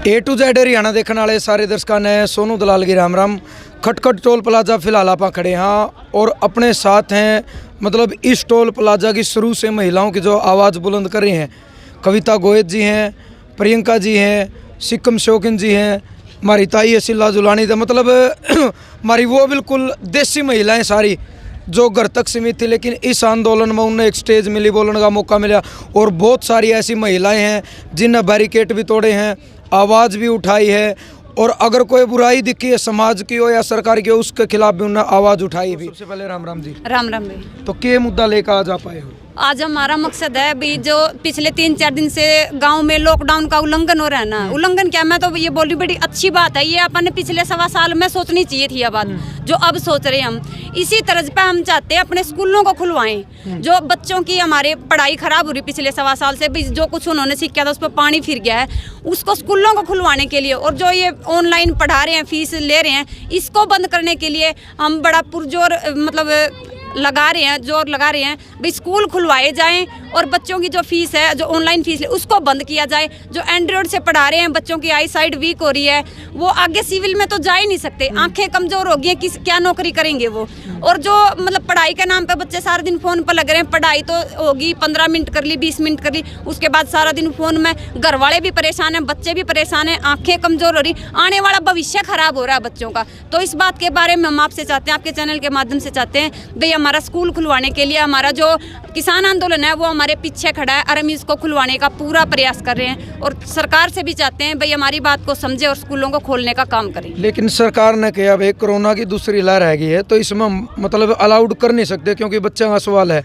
A to Z Haryana देखने वाले सारे दर्शकों ने सोनू दलाल की राम राम। खटखट टोल प्लाजा फिलहाल आप खड़े हैं और अपने साथ हैं मतलब इस टोल प्लाजा की शुरू से महिलाओं की जो आवाज़ बुलंद कर रही हैं, कविता गोयत जी हैं, प्रियंका जी हैं, सिक्कम शौकिन जी हैं, हमारी ताई है सिल्ला जुलानी। तो मतलब हमारी वो बिल्कुल देसी महिलाएं सारी जो घर तक सीमित थी, लेकिन इस आंदोलन में उन्हें एक स्टेज मिली, बोलने का मौका मिला। और बहुत सारी ऐसी महिलाएं हैं जिन्हें बैरिकेड भी तोड़े हैं, आवाज़ भी उठाई है, और अगर कोई बुराई दिखी है समाज की हो या सरकार की हो उसके खिलाफ भी उन्हें आवाज़ उठाई भी। सबसे पहले राम राम जी। राम राम भाई। तो क्या मुद्दा लेकर आज आ पाए हो? आज हमारा मकसद है भी जो पिछले 3-4 दिन से गांव में लॉकडाउन का उल्लंघन हो रहा है ना, उल्लंघन क्या, मैं तो ये बोली बड़ी अच्छी बात है, ये अपन ने पिछले 1.25 साल में सोचनी चाहिए थी ये बात जो अब सोच रहे हैं हम। इसी तरह पे हम चाहते हैं अपने स्कूलों को खुलवाएं। जो बच्चों की हमारे पढ़ाई खराब हो रही पिछले 1.25 साल से, भी जो कुछ उन्होंने सीखा था उस पर पानी फिर गया है, उसको स्कूलों को खुलवाने के लिए, और जो ये ऑनलाइन पढ़ा रहे हैं, फीस ले रहे हैं, इसको बंद करने के लिए हम बड़ा पुरजोर मतलब लगा रहे हैं, जोर लगा रहे हैं भाई स्कूल खुलवाए जाएं और बच्चों की जो फीस है, जो ऑनलाइन फीस है, उसको बंद किया जाए। जो एंड्रॉयड से पढ़ा रहे हैं, बच्चों की आई साइड वीक हो रही है, वो आगे सिविल में तो जा ही नहीं सकते, आंखें कमज़ोर हो गई हैं, किस क्या नौकरी करेंगे वो। और जो मतलब पढ़ाई के नाम पे बच्चे सारा दिन फ़ोन पर लग रहे हैं, पढ़ाई तो होगी 15 मिनट कर ली, 20 मिनट कर ली, उसके बाद सारा दिन फ़ोन में, घर वाले भी परेशान हैं, बच्चे भी परेशान हैं, आंखें कमज़ोर हो रही, आने वाला भविष्य खराब हो रहा है बच्चों का। तो इस बात के बारे में हम आपसे चाहते हैं, आपके चैनल के माध्यम से चाहते हैं भाई हमारा स्कूल खुलवाने के लिए हमारा जो किसान आंदोलन है वो हमारे पीछे खड़ा है और हम इसको खुलवाने का पूरा प्रयास कर रहे हैं। और सरकार से भी चाहते हैं भाई हमारी बात को समझे और स्कूलों को खोलने का काम करें। लेकिन सरकार ने कहा भाई कोरोना की दूसरी लहर आ गई है तो इसमें मतलब अलाउड कर नहीं सकते, क्योंकि बच्चों का सवाल है,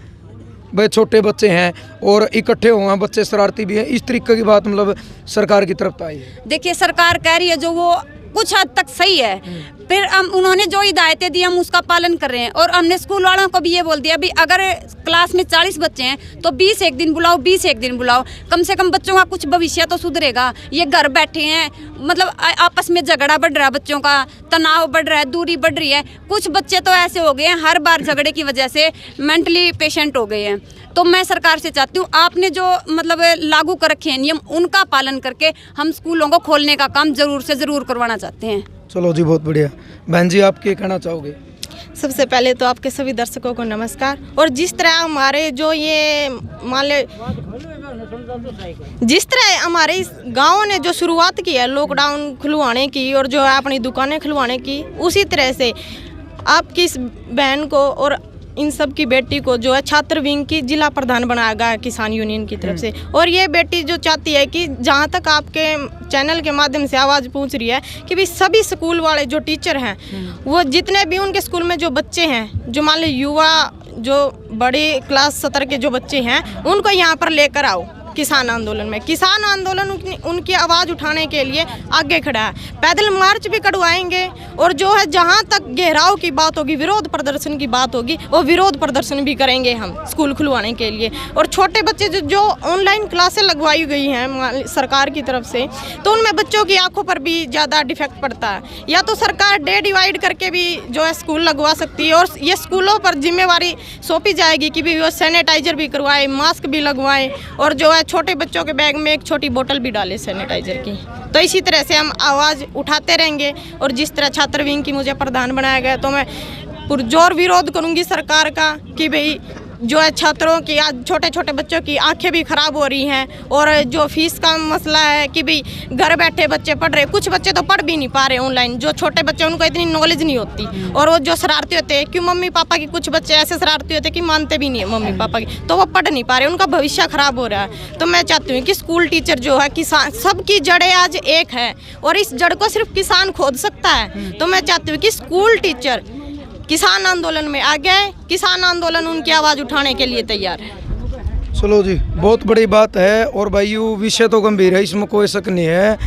भाई छोटे बच्चे हैं और इकट्ठे हुए हैं, बच्चे शरारती भी हैं, इस तरीके की बात मतलब सरकार की तरफ आई है। देखिए सरकार कह रही है जो वो कुछ हद तक सही है, फिर हम उन्होंने जो हिदायतें दी हम उसका पालन कर रहे हैं। और हमने स्कूल वालों को भी ये बोल दिया भी अगर क्लास में 40 बच्चे हैं तो 20 एक दिन बुलाओ, 20 एक दिन बुलाओ, कम से कम बच्चों का कुछ भविष्य तो सुधरेगा। ये घर बैठे हैं, मतलब आपस में झगड़ा बढ़ रहा है, बच्चों का तनाव बढ़ रहा है, दूरी बढ़ रही है। कुछ बच्चे तो ऐसे हो गए हैं हर बार झगड़े की वजह से मेंटली पेशेंट हो गए हैं। तो मैं सरकार से चाहती हूँ आपने जो मतलब लागू कर रखे हैं नियम, उनका पालन करके हम स्कूलों को खोलने का काम जरूर से ज़रूर करवाना चाहते हैं। चलो जी, बहुत बढ़िया। बहन जी, आप क्या कहना चाहोगे? सबसे पहले तो आपके सभी दर्शकों को नमस्कार। और जिस तरह हमारे जो ये मान ले जिस तरह हमारे इस गाँव ने जो शुरुआत की है लॉकडाउन खुलवाने की और जो है अपनी दुकानें खुलवाने की, उसी तरह से आपकी इस बहन को और इन सब की बेटी को जो है छात्र विंग की जिला प्रधान बनाया गया किसान यूनियन की तरफ से। और ये बेटी जो चाहती है कि जहाँ तक आपके चैनल के माध्यम से आवाज़ पहुँच रही है कि भाई सभी स्कूल वाले जो टीचर हैं, वो जितने भी उनके स्कूल में जो बच्चे हैं, जो मान लो युवा जो बड़ी क्लास 17 के जो बच्चे हैं, उनको यहाँ पर लेकर आओ किसान आंदोलन में। किसान आंदोलन उनकी आवाज़ उठाने के लिए आगे खड़ा है। पैदल मार्च भी करवाएंगे और जो है जहां तक घेराव की बात होगी, विरोध प्रदर्शन की बात होगी, वो विरोध प्रदर्शन भी करेंगे हम स्कूल खुलवाने के लिए। और छोटे बच्चे जो ऑनलाइन क्लासें लगवाई गई हैं सरकार की तरफ से, तो उनमें बच्चों की आंखों पर भी ज़्यादा डिफेक्ट पड़ता है। या तो सरकार डे डिवाइड करके भी जो है स्कूल लगवा सकती है, और ये स्कूलों पर जिम्मेवारी सौंपी जाएगी कि भी वो सैनिटाइजर भी करवाए, मास्क भी लगवाएं, और जो है छोटे बच्चों के बैग में एक छोटी बोतल भी डाले सैनिटाइजर की। तो इसी तरह से हम आवाज़ उठाते रहेंगे। और जिस तरह छात्र विंग की मुझे प्रधान बनाया गया, तो मैं पुरजोर विरोध करूंगी सरकार का कि भाई जो है छात्रों की, आज छोटे छोटे बच्चों की आंखें भी ख़राब हो रही हैं, और जो फीस का मसला है कि भाई घर बैठे बच्चे पढ़ रहे, कुछ बच्चे तो पढ़ भी नहीं पा रहे ऑनलाइन, जो छोटे बच्चे उनको इतनी नॉलेज नहीं होती, और वो जो शरारती होते हैं, क्यों मम्मी पापा की, कुछ बच्चे ऐसे शरारती होते हैं कि मानते भी नहीं है मम्मी पापा की, तो वो पढ़ नहीं पा रहे, उनका भविष्य ख़राब हो रहा है। तो मैं चाहती हूँ कि स्कूल टीचर जो है, किसान, सबकी जड़ें आज एक है और इस जड़ को सिर्फ किसान खोद सकता है। तो मैं चाहती हूँ कि स्कूल टीचर किसान आंदोलन में आ गए, किसान आंदोलन उनकी आवाज़ उठाने के लिए तैयार है। चलो जी, बहुत बड़ी बात है। और भाइयों, विषय तो गंभीर है, इसमें कोई शक नहीं है,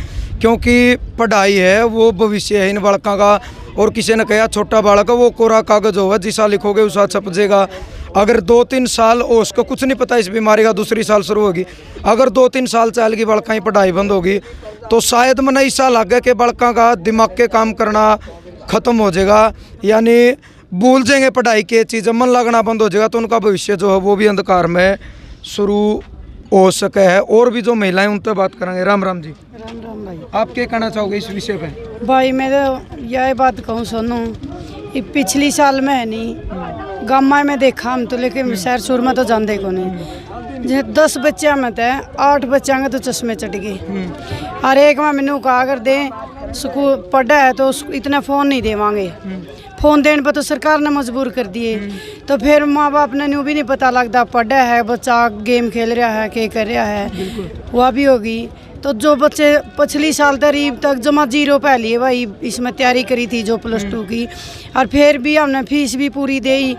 क्योंकि पढ़ाई है वो भविष्य है इन बालकों का। और किसी ने कहा छोटा बालक वो कोरा कागज होगा, जिसा लिखोगे उसा छप जाएगा। अगर 2-3 साल और उसको कुछ नहीं पता इस बीमारी का, दूसरी साल शुरू होगी, अगर 2-3 साल चल की बालकों की पढ़ाई बंद होगी तो शायद मन ऐसा लगे कि बालकों का दिमाग के काम करना ख़त्म हो जाएगा, यानी भूल जाएंगे पढ़ाई की चीज़ें, मन लगना बंद हो जाएगा, तो उनका भविष्य जो है वो भी अंधकार में शुरू हो सके है। और भी जो महिलाएं उनसे बात करेंगे। राम राम जी। राम राम भाई। आप क्या कहना चाहोगे इस विषय पे? भाई मैं तो यह बात कहूँ सुनो, ये पिछली साल में है नहीं गामा में देखा हम तो, लेकिन शहर शोर में तो जानते को नहीं। जैसे 10 बच्चा में थे 8 बच्चा के तो चश्मे चढ़ गए। और एक में मैंने कहा कर दे स्कूल पढ़ा है तो इतना फ़ोन नहीं देवांगे। फ़ोन देने पर तो सरकार ने मजबूर कर दिए। तो फिर माँ बाप ने न्यू भी नहीं पता लगता पढ़ा है बच्चा, गेम खेल रहा है, क्या कर रहा है, वह भी होगी। तो जो बच्चे पिछली साल तरीब तक जमा 0 पे लिए भाई, इसमें तैयारी करी थी जो +2 की, और फिर भी हमने फीस भी पूरी दी।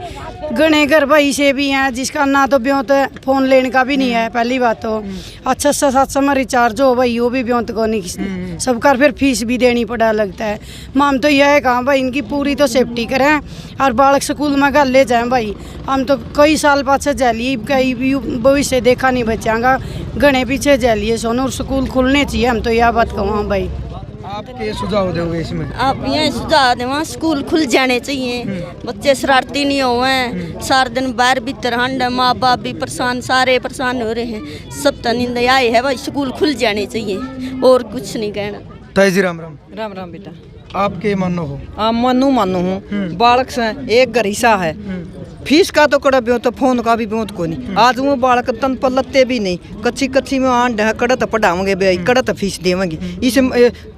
गणे घर भाई से भी हैं जिसका ना तो ब्योंत फ़ोन लेने का भी नहीं है। पहली बात तो 600-700 में रिचार्ज हो भाई, वो भी ब्योंत को नहीं, सबका फिर फीस भी देनी पड़ा लगता है। हम तो यह है कहा भाई इनकी पूरी तो सेफ्टी करें और बालक स्कूल में घर ले जाएं भाई। हम तो कई साल पाछे जा लिए, कई भी भविष्य देखा नहीं बच्चा का, गणे पीछे जा लिए सोनू, स्कूल खुलने चाहिए। हम तो यह बात कहूँ भाई। आप क्या सुझाव दोगे इसमें? आप ये सुझाव देवा स्कूल खुल जाने चाहिए, बच्चे शरारती नहीं होवे, सारा दिन बाहर भीतर हंड, माँ बाप भी परेशान, सारे परेशान हो रहे हैं। सब तो नींद आई है भाई, स्कूल खुल जाने चाहिए और कुछ नहीं कहना। ताई जी राम राम। राम राम बेटा। आप क्या मानो हो? मानू हूँ बालक से एक घर हिस्सा है, फीस का तो कड़ा ब्यों तो फोन का भी ब्यों को नहीं। आज वो बालक तन पर लत्ते भी नहीं, कच्ची में आंड है, कड़ा तो पढ़ाओगे भाई, कड़ा तो फीस देवेंगे। इस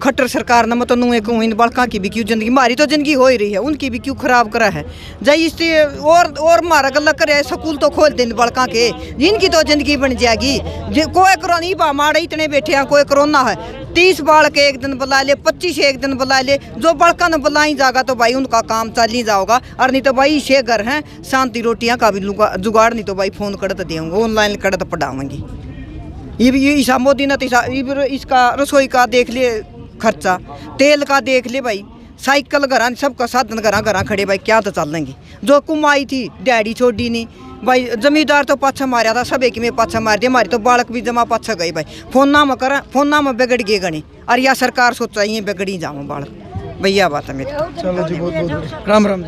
खट्टर सरकार ने मत नुए को इन बालका की भी क्यों जिंदगी, हमारी तो जिंदगी हो ही रही है, उनकी भी क्यों खराब करा है। जाइए इससे और मारा गल्ला करे, स्कूल तो खोल दें बालका के, जिनकी तो जिंदगी बन जाएगी। कोई कोरोना बा मारे इतने बैठे हैं, कोई कोरोना है 30 बालक एक दिन बुला ले, 25 एक दिन बुला ले, जो बड़का ने बुलाई जाएगा तो भाई उनका काम चल ही जाओगा। और नहीं तो भाई इसे घर हैं शांति रोटियां का भी जुगाड़, नहीं तो भाई फोन कड़त देंगे, ऑनलाइन कड़त पढ़ावेंगे। ये ईसा मोदी ने तो इसका रसोई का देख ले खर्चा, तेल का देख ले भाई, साइकिल घर सबका साधन घर खड़े भाई, क्या तो चल लेंगे। जो कुमाई थी डैडी छोड़ी नहीं भाई, जमींदार तो पाछा मारा था, सब एक में पाछा मार दिया, हमारे तो बालक भी जमा पाछा गए भाई। फोन ना में बिगड़ गए गणे, और या सरकार सोचा ये बिगड़ी जाऊँ बालक, भैया बात है मेरी। चलो जी, बहुत बहुत राम राम।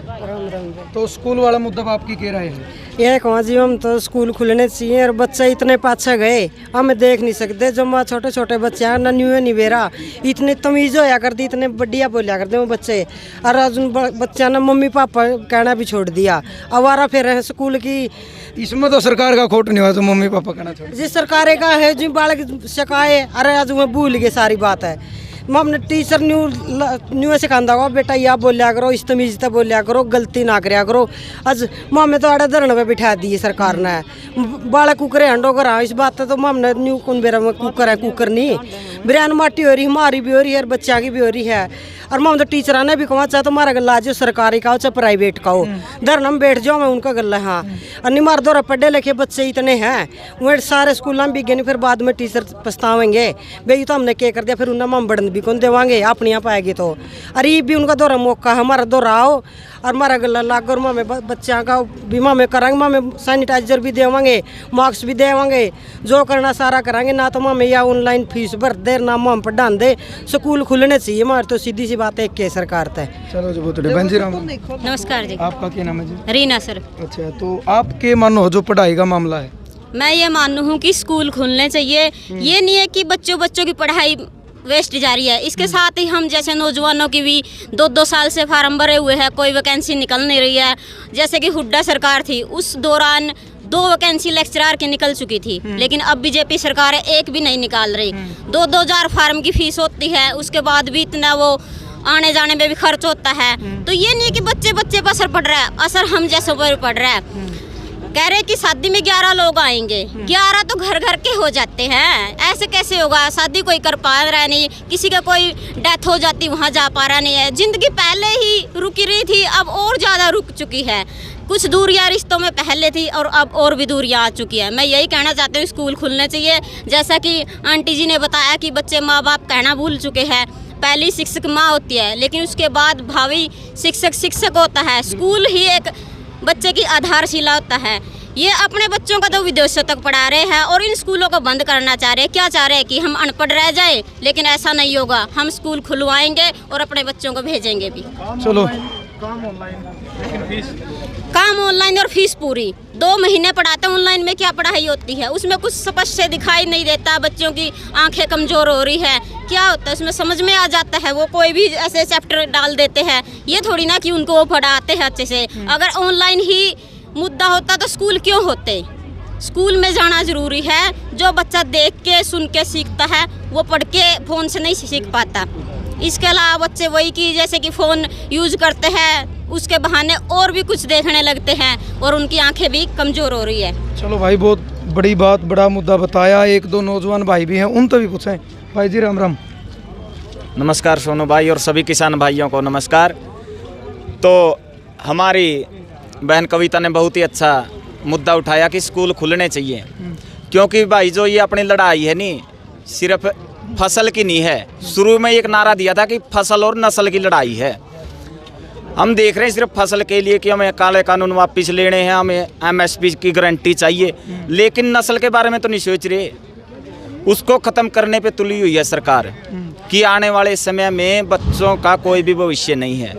तो स्कूल वाला मुद्दा आपकी कह रहे हैं? ये कहाँ जी, हम तो स्कूल खुलने चाहिए और बच्चे इतने पाछे गए हम देख नहीं सकते। जो माँ छोटे छोटे बच्चे हैं ना, न्यू नहीं बेरा, इतने तमीज़ होया करती, इतने बढ़िया बोलिया करते वो बच्चे। और आज उन बच्चा ने मम्मी पापा कहना भी छोड़ दिया, आवारा फिर रहे स्कूल की। इसमें तो सरकार का खोट नहीं हुआ तो मम्मी पापा कहना छोड़। जिस सरकार का है जो बालक सिखाए, अरे आज मैं भूल गए सारी बात है। हमने टीचर न्यू सिखाता होगा बेटा यह बोलिया करो, इस तमीज़ से बोलिया करो, गलती ना कराया करो। आज मामे तो आड़े धरने पे बिठा दिए सरकार ने, बालक कुकरे हंडो करा, इस बात तो मामने न्यू कौन बेरा में कुकर है, कुकर नहीं बिरयान माटी हो रही, हमारी भी हो रही है और बच्चा की भी हो रही है। और माम तो टीचर ने भी कहा चाहे तो हमारा गला जो सरकारी का हो चाहे प्राइवेट का हो, धरना में बैठ जाओ, मैं उनका गला। हाँ, और नहीं मार दो पढ़े लिखे बच्चे इतने हैं, वह सारे स्कूलों में भी गए, फिर बाद में टीचर पछतावेंगे भाई तो हमने क्या कर दिया, फिर उन्हें माम बढ़न भी कौन देवांगे अपनी यहाँ पाएगी तो। अरे ये भी उनका दौरा मौका है, हमारा दौरा आओ और हमारा गला लाग, और मामे बच्चा का बीमा में कराएंगे, मामे सैनिटाइजर भी देवांगे, मास्क भी देवांगे, जो करना सारा कराएंगे। ना तो मामे या ऑनलाइन फीस भर दे, ना माम पढ़ा दे, स्कूल खुलने चाहिए हमारे तो, सीधी सी बात है के सरकार तय। चलो जी, बहुत बहन जी राम। नमस्कार जी। आपका क्या नाम है जी? रीना सर। अच्छा, तो आप क्या मानो हो जो पढ़ाई का मामला है? मैं ये मानू हूँ कि स्कूल खुलने चाहिए। ये नहीं है कि बच्चों की पढ़ाई वेस्ट जा रही है, इसके साथ ही हम जैसे नौजवानों की भी 2-2 साल से फार्म भरे हुए हैं, कोई वैकेंसी निकल नहीं रही है। जैसे कि हुड्डा सरकार थी, उस दौरान 2 वैकेंसी लेक्चरर की निकल चुकी थी, लेकिन अब बीजेपी सरकार है एक भी नहीं निकाल रही। 2-2 हज़ार फार्म की फीस होती है, उसके बाद भी इतना वो आने जाने में भी खर्च होता है। तो ये नहीं है कि बच्चे पर असर पड़ रहा है, असर हम जैसों पर पड़ रहा है। कह रहे कि शादी में 11 लोग आएंगे, 11 तो घर घर के हो जाते हैं, ऐसे कैसे होगा? शादी कोई कर पा रहा नहीं, किसी का कोई डेथ हो जाती वहाँ जा पा रहा नहीं है। जिंदगी पहले ही रुकी रही थी, अब और ज़्यादा रुक चुकी है। कुछ दूरियां रिश्तों में पहले थी और अब और भी दूरियां आ चुकी है। मैं यही कहना चाहती हूँ, स्कूल खुलने चाहिए। जैसा कि आंटी जी ने बताया कि बच्चे माँ बाप कहना भूल चुके हैं। पहली शिक्षक माँ होती है, लेकिन उसके बाद भावी शिक्षक होता है। स्कूल ही एक बच्चे की आधारशिला होता है। ये अपने बच्चों का तो विदेशों तक पढ़ा रहे हैं और इन स्कूलों को बंद करना चाह रहे हैं। क्या चाह रहे हैं कि हम अनपढ़ रह जाए? लेकिन ऐसा नहीं होगा, हम स्कूल खुलवाएंगे और अपने बच्चों को भेजेंगे भी। चलो काम ऑनलाइन लेकिन फीस काम ऑनलाइन और फीस पूरी 2 महीने पढ़ाते हैं ऑनलाइन में क्या पढ़ाई होती है उसमें कुछ स्पष्ट से दिखाई नहीं देता बच्चों की आंखें कमज़ोर हो रही है क्या होता है उसमें समझ में आ जाता है वो कोई भी ऐसे चैप्टर डाल देते हैं ये थोड़ी ना कि उनको वो पढ़ाते हैं अच्छे से अगर ऑनलाइन ही मुद्दा होता तो स्कूल क्यों होते स्कूल में जाना ज़रूरी है जो बच्चा देख के सुन के सीखता है वो पढ़ के फ़ोन से नहीं सीख पाता इसके अलावा बच्चे वही कि जैसे कि फ़ोन यूज़ करते हैं उसके बहाने और भी कुछ देखने लगते हैं और उनकी आंखें भी कमज़ोर हो रही है। चलो भाई बहुत बड़ी बात बड़ा मुद्दा बताया। एक दो नौजवान भाई भी हैं उन तो भी पूछें। भाई जी राम राम। नमस्कार सोनू भाई और सभी किसान भाइयों को नमस्कार। तो हमारी बहन कविता ने बहुत ही अच्छा मुद्दा उठाया कि स्कूल खुलने चाहिए क्योंकि भाई जो ये अपनी लड़ाई है नी सिर्फ फसल की नहीं है। शुरू में एक नारा दिया था कि फसल और नस्ल की लड़ाई है। हम देख रहे हैं सिर्फ फसल के लिए कि हमें काले कानून वापस लेने हैं हमें एमएसपी की गारंटी चाहिए लेकिन नस्ल के बारे में तो नहीं सोच रहे। उसको ख़त्म करने पे तुली हुई है सरकार कि आने वाले समय में बच्चों का कोई भी भविष्य नहीं है।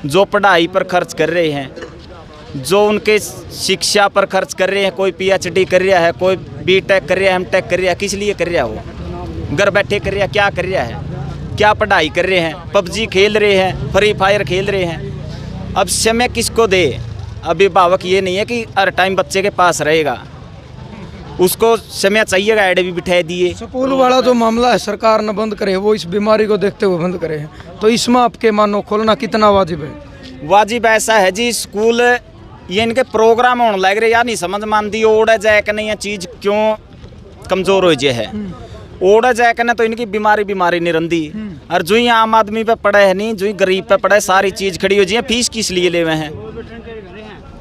जो पढ़ाई पर खर्च कर रहे हैं जो उनके शिक्षा पर खर्च कर रहे हैं कोई पीएचडी कर रहा है कोई बीटेक कर रहा है एमटेक कर रहा है किस लिए कर रहा है वो घर बैठे कर रहा है क्या कर रहा है क्या पढ़ाई कर रहे हैं पबजी खेल रहे हैं फ्री फायर खेल रहे हैं। अब समय किसको दे अभिभावक ये नहीं है कि हर टाइम बच्चे के पास रहेगा उसको समय चाहिएगा ऐड भी बिठा दिए। स्कूल वाला जो मामला है सरकार न बंद करे वो इस बीमारी को देखते हुए बंद करे तो इसमें आपके मानो खोलना कितना वाजिब है? वाजिब ऐसा है जी स्कूल ये इनके प्रोग्राम होने लग रहे यार नहीं समझ मानती ओढ़ जाए कि नहीं ये चीज़ क्यों कमज़ोर हो जाए है ओढ़ जाए कि ना तो इनकी बीमारी नहीं रही और जो ही आम आदमी पे पड़े है नहीं जो ही गरीब पे पड़े सारी चीज़ खड़ी हो जाए फीस किस लिए ले हुए हैं।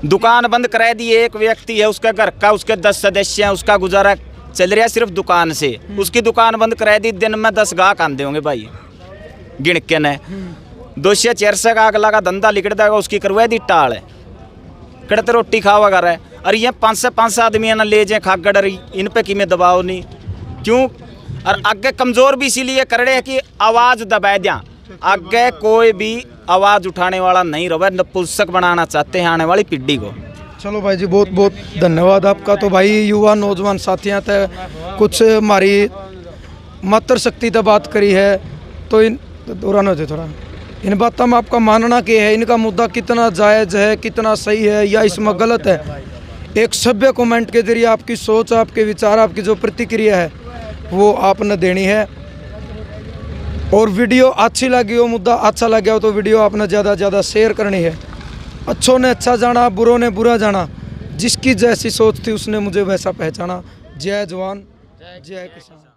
दुकान बंद करा दी एक व्यक्ति है उसका घर का उसके 10 सदस्य हैं उसका गुजारा चल रहा है सिर्फ दुकान से उसकी दुकान बंद करा दी दिन में 10 गाहक आंदे होंगे भाई गिन के न 200-400 का अगला का धंधा लिखट देगा उसकी करवा दी टाल कड़ते रोटी खावा कर रहा है और ये 5 से 5 आदमी ना ले जाए खागड़ इन पे कि में दबाव नहीं क्यों और आगे कमज़ोर भी इसीलिए कर रहे हैं कि आवाज़ दबा दें आगे कोई भी आवाज़ उठाने वाला नहीं रहा नपुंसक बनाना चाहते हैं आने वाली पीढ़ी को। चलो भाई जी बहुत बहुत धन्यवाद आपका। तो भाई युवा नौजवान साथियाँ थे कुछ हमारी मातृशक्ति तक बात करी है तो इन दौरान होते थोड़ा इन बातों में आपका मानना क्या है इनका मुद्दा कितना जायज़ है कितना सही है या इसमें गलत है? एक सभ्य कमेंट के जरिए आपकी सोच आपके विचार आपकी जो प्रतिक्रिया है वो आपने देनी है। और वीडियो अच्छी लगी हो मुद्दा अच्छा लगा हो तो वीडियो आपने ज़्यादा से ज़्यादा शेयर करनी है। अच्छों ने अच्छा जाना बुरों ने बुरा जाना जिसकी जैसी सोच थी उसने मुझे वैसा पहचाना। जय जवान जय किसान।